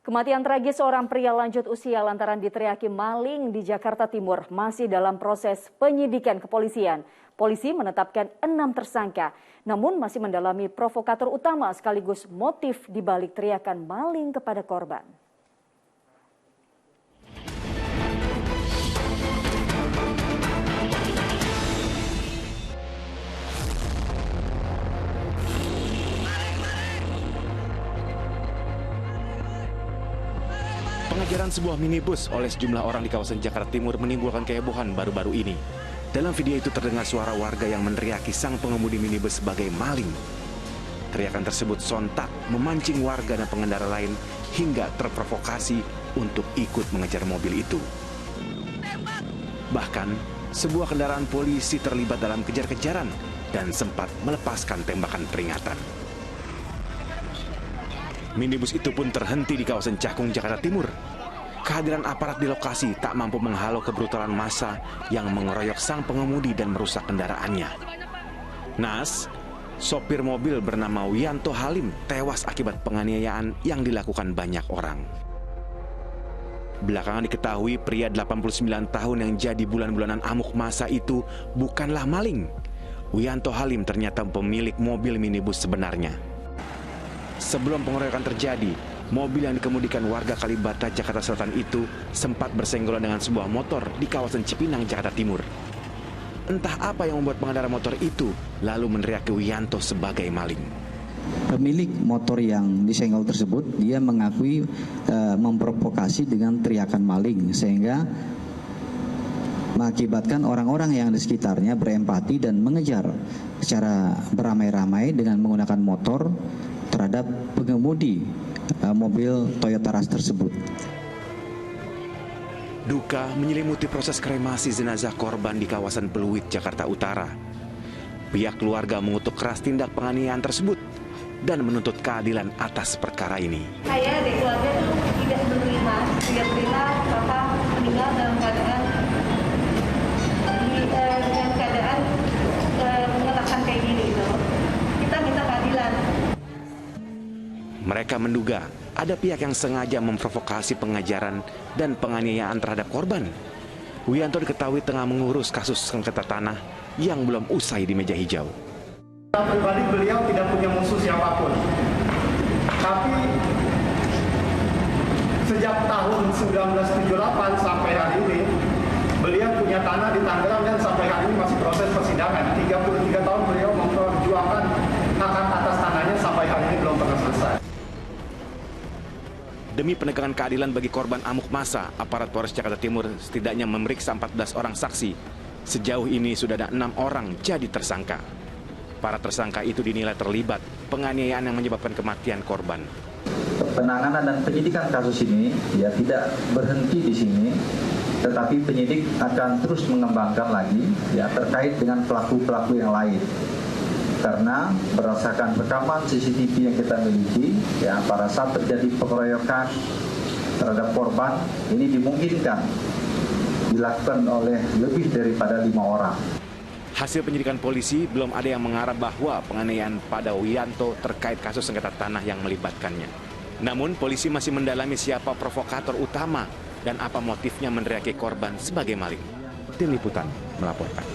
Kematian tragis seorang pria lanjut usia lantaran diteriaki maling di Jakarta Timur masih dalam proses penyidikan kepolisian. Polisi menetapkan 6 tersangka, namun masih mendalami provokator utama sekaligus motif dibalik teriakan maling kepada korban. Pengejaran sebuah minibus oleh sejumlah orang di kawasan Jakarta Timur menimbulkan kehebohan baru-baru ini. Dalam video itu terdengar suara warga yang meneriaki sang pengemudi minibus sebagai maling. Teriakan tersebut sontak memancing warga dan pengendara lain hingga terprovokasi untuk ikut mengejar mobil itu. Bahkan, sebuah kendaraan polisi terlibat dalam kejar-kejaran dan sempat melepaskan tembakan peringatan. Minibus itu pun terhenti di kawasan Cakung, Jakarta Timur. Kehadiran aparat di lokasi tak mampu menghalau kebrutalan massa yang mengeroyok sang pengemudi dan merusak kendaraannya. Naas, sopir mobil bernama Wianto Halim tewas akibat penganiayaan yang dilakukan banyak orang. Belakangan diketahui pria 89 tahun yang jadi bulan-bulanan amuk massa itu bukanlah maling. Wianto Halim ternyata pemilik mobil minibus sebenarnya. Sebelum pengeroyokan terjadi, mobil yang dikemudikan warga Kalibata, Jakarta Selatan itu sempat bersenggolan dengan sebuah motor di kawasan Cipinang, Jakarta Timur. Entah apa yang membuat pengendara motor itu lalu meneriaki Wianto sebagai maling. Pemilik motor yang disenggol tersebut, dia mengakui memprovokasi dengan teriakan maling, sehingga mengakibatkan orang-orang yang di sekitarnya berempati dan mengejar secara beramai-ramai dengan menggunakan motor terhadap pengemudi mobil Toyota Rush tersebut. Duka menyelimuti proses kremasi jenazah korban di kawasan Pluit, Jakarta Utara. Pihak keluarga mengutuk keras tindak penganiayaan tersebut dan menuntut keadilan atas perkara ini. Saya dari keluarga itu tidak menerima bapak meninggal dalam keadaan dengan keadaan menyerahkan kayak gini itu. Kita minta keadilan. Mereka menduga ada pihak yang sengaja memprovokasi pengajaran dan penganiayaan terhadap korban. Wianto diketahui tengah mengurus kasus sengketa tanah yang belum usai di meja hijau. Pribadi beliau tidak punya musuh siapapun. Tapi sejak tahun 1978 sampai hari ini, beliau punya tanah di Tangerang dan sampai hari ini masih proses persidangan. 33 tahun beliau memperjuangkan hak atas tanahnya sampai hari ini belum pernah selesai. Demi penegakan keadilan bagi korban amuk massa, aparat Polres Jakarta Timur setidaknya memeriksa 14 orang saksi. Sejauh ini sudah ada 6 orang jadi tersangka. Para tersangka itu dinilai terlibat penganiayaan yang menyebabkan kematian korban. Penanganan dan penyidikan kasus ini ya tidak berhenti di sini, tetapi penyidik akan terus mengembangkan lagi ya terkait dengan pelaku-pelaku yang lain. Karena berdasarkan rekaman CCTV yang kita miliki, ya pada saat terjadi pengeroyokan terhadap korban, ini dimungkinkan dilakukan oleh lebih daripada 5 orang. Hasil penyidikan polisi belum ada yang mengarah bahwa penganiayaan pada Wianto terkait kasus sengketa tanah yang melibatkannya. Namun polisi masih mendalami siapa provokator utama dan apa motifnya meneriaki korban sebagai maling. Tim Liputan melaporkan.